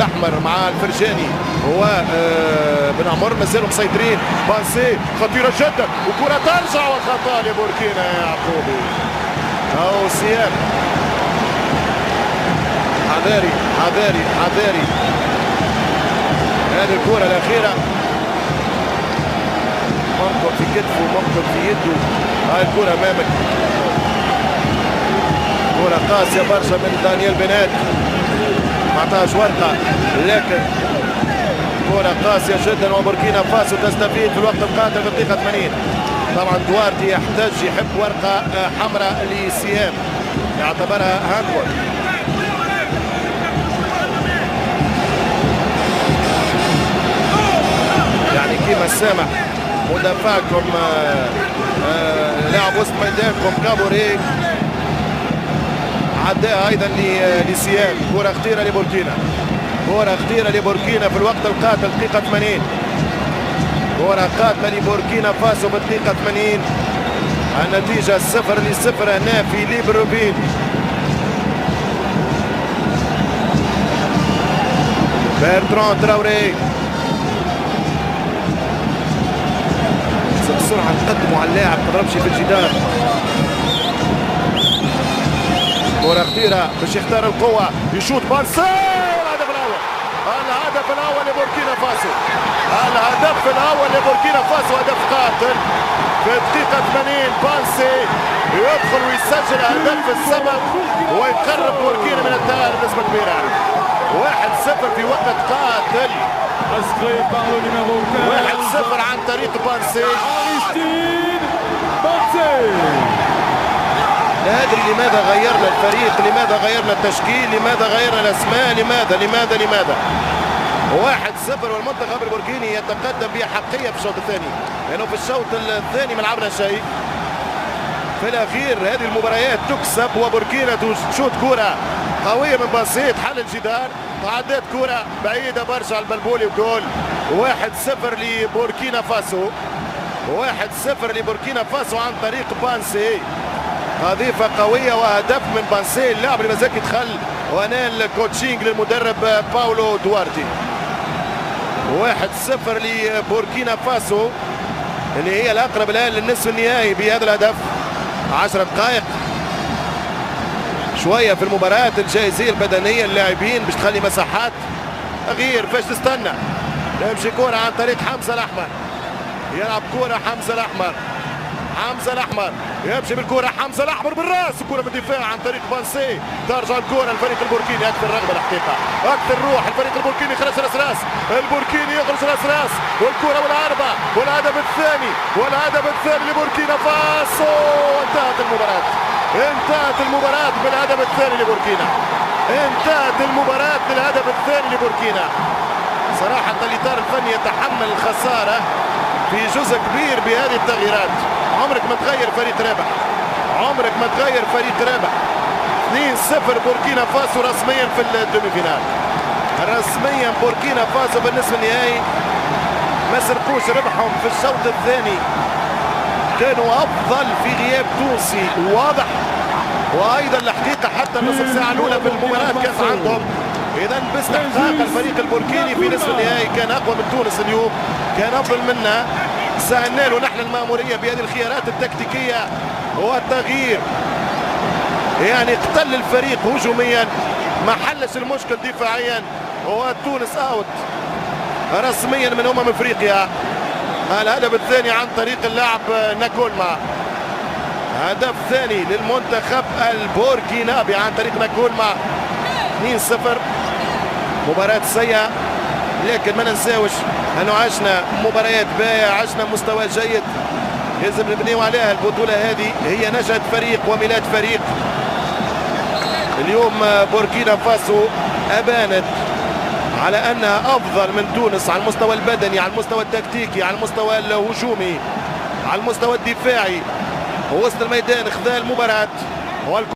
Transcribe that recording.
الاحمر مع الفرجاني وبن عمر مازالوا مسيطرين. بانسي خطيره جدا وكره ترجع وخطا لبوركينا يا يعقوبي او سياب. حذاري حذاري حذاري هذه الكره الاخيره ممكن في كتفه ممكن في يده. هاي الكره امامك كره قاسيه برشا من دانيال بنات ما عطاهاش ورقه لكن كره قاسيه جدا وبوركينا فاسو تستفيد في الوقت القاتل في الدقيقه 80. طبعا دوارتي يحب ورقه حمراء لسيام يعتبرها هاندبول. يعني كيما سامح مدافعكم لاعب وسط ميدانكم كابوري عداها ايضا لسيام. كره خطيره لبوركينا كره خطيره لبوركينا في الوقت القاتل دقيقه 80. كره قاتله لبوركينا فاسو بالدقيقه 80. النتيجه 0-0 هنا في ليبروفيل. برتران تراوري بسرعه نقدموا على اللاعب ما ضربش في الجدار. كرة خطيرة باش يختار القوة يشوط بانسي. الهدف الأول الهدف الأول لبوركينا فاسو الهدف الأول لبوركينا فاسو هدف قاتل في الدقيقة 80. بانسي يدخل ويسجل هدف السبب ويقرب بوركينا من التأهل بنسبة كبيرة. 1-0 في وقت قاتل 1-0 عن طريق بانسي. لا ادري لماذا غيرنا الفريق، لماذا غيرنا التشكيل، لماذا غيرنا الاسماء، لماذا 1-0 والمنتخب البوركيني يتقدم بأحقية في الشوط الثاني لانه في الشوط الثاني ما لعبنا شيء. في الاخير هذه المباريات تكسب وبوركينا تشوت كرة قوية من بسيط حل الجدار تعدت كرة بعيدة برشا على البلبولي وجول. 1-0 لبوركينا فاسو 1-0 لبوركينا فاسو عن طريق بانسي. قذيفة قوية وهدف من بانسي اللاعب اللي مازال يدخل ونال كوتشينج للمدرب باولو دوارتي. 1-0 لبوركينا فاسو اللي هي الأقرب الآن للنصف النهائي بهذا الهدف. 10 دقائق شوية في المباراة الجاهزية البدنية اللاعبين باش تخلي مساحات تغيير. فاش تستنى يمشي كرة عن طريق حمزة الأحمر يلعب كرة حمزة الأحمر يمشي بالكرة حمزة الأحمر بالراس الكرة من الدفاع عن طريق بانسي. ترجع الكرة الفريق البوركيني أكثر رغبة الحقيقة أكثر روح. الفريق البوركيني خرج راس البوركيني يخرج راس والكرة والعربة والهدف الثاني لبوركينا فاسو. انتهت المباراة بالهدف الثاني لبوركينا. صراحة الإطار الفني يتحمل الخسارة في جزء كبير بهذه التغييرات. عمرك ما تغير فريق رابح 2-0 بوركينا فاسو رسميا في الدومي فينال. رسميا بوركينا فاسو بالنصف النهائي ما سرقوش ربحهم في الشوط الثاني كانوا افضل في غياب تونسي واضح وايضا الحقيقه حتى النصف ساعه الاولى في المباراه كانت عندهم. اذا باستحقاق الفريق البوركيني في نصف النهائي كان اقوى من تونس اليوم كان افضل منا. سهلنا له نحن المأمورية بهذه الخيارات التكتيكية والتغيير يعني اقتل الفريق هجوميا ما حلش المشكل دفاعيا. وتونس اوت رسميا من افريقيا. الهدف الثاني عن طريق اللاعب ناكولما. هدف ثاني للمنتخب البوركينابي عن طريق ناكولما. 2-0 مباراة سيئة لكن ما ننساوش انه عشنا مباريات باهية عشنا مستوى جيد لازم نبنيو عليها. البطولة هذه هي نشأة فريق وميلاد فريق. اليوم بوركينا فاسو أبانت على أنها أفضل من تونس على المستوى البدني على المستوى التكتيكي على المستوى الهجومي على المستوى الدفاعي وسط الميدان خذا المباراة.